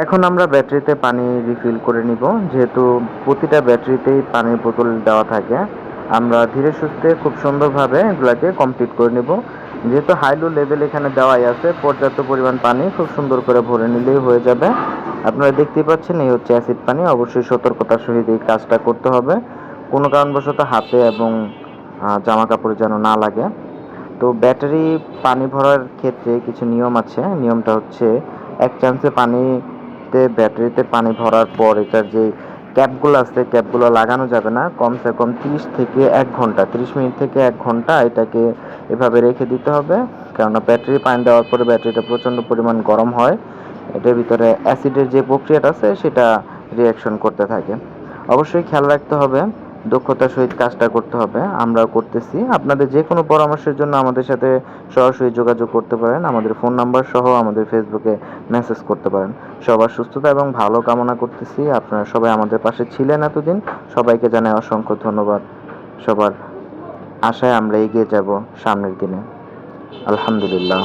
এখন আমরা ব্যাটারিতে পানি রিফিল করে নিব। যেহেতু প্রতিটা ব্যাটারিতেই পানির বোতল দেওয়া থাকে, আমরা ধীরে সুস্থে খুব সুন্দরভাবে এগুলাকে কমপ্লিট করে নিব। যেহেতু হাই লো লেভেল এখানে দেওয়াই আছে, পর্যাপ্ত পরিমাণ পানি খুব সুন্দর করে ভরে নিলেই হয়ে যাবে। আপনারা দেখতেই পাচ্ছেন এই হচ্ছে অ্যাসিড পানি। অবশ্যই সতর্কতার সহিত এই কাজটা করতে হবে, কোনো কারণবশত হাতে এবং জামা কাপড়ে যেন না লাগে। তো ব্যাটারি পানি ভরার ক্ষেত্রে কিছু নিয়ম আছে। নিয়মটা হচ্ছে, এক চান্সে ব্যাটারিতে পানি ভরার পর এটার যে ক্যাপগুলো আছে, ক্যাপগুলো লাগানো যাবে না। কমসে কম 30 থেকে 1 ঘন্টা, 30 মিনিট থেকে 1 ঘন্টা এটাকে এভাবে রেখে দিতে হবে। কেননা ব্যাটারি পানি দেওয়ার পরে ব্যাটারিটা প্রচণ্ড পরিমাণ গরম হয়, এটার ভিতরে অ্যাসিডের যে প্রক্রিয়াটা আছে সেটা রিঅ্যাকশন করতে থাকে। অবশ্যই খেয়াল রাখতে হবে, দক্ষতার সহিত কাজটা করতে হবে। আমরাও করতেছি। আপনাদের যে কোনো পরামর্শের জন্য আমাদের সাথে সরাসরি যোগাযোগ করতে পারেন। আমাদের ফোন নাম্বার সহ আমাদের ফেসবুকে মেসেজ করতে পারেন। সবার সুস্থতা এবং ভালো কামনা করতেছি। আপনারা সবাই আমাদের পাশে ছিলেন এতদিন। সবাইকে জানাই অসংখ্য ধন্যবাদ। সবার আশায় আমরা এগিয়ে যাব সামনের দিনে। আলহামদুলিল্লাহ।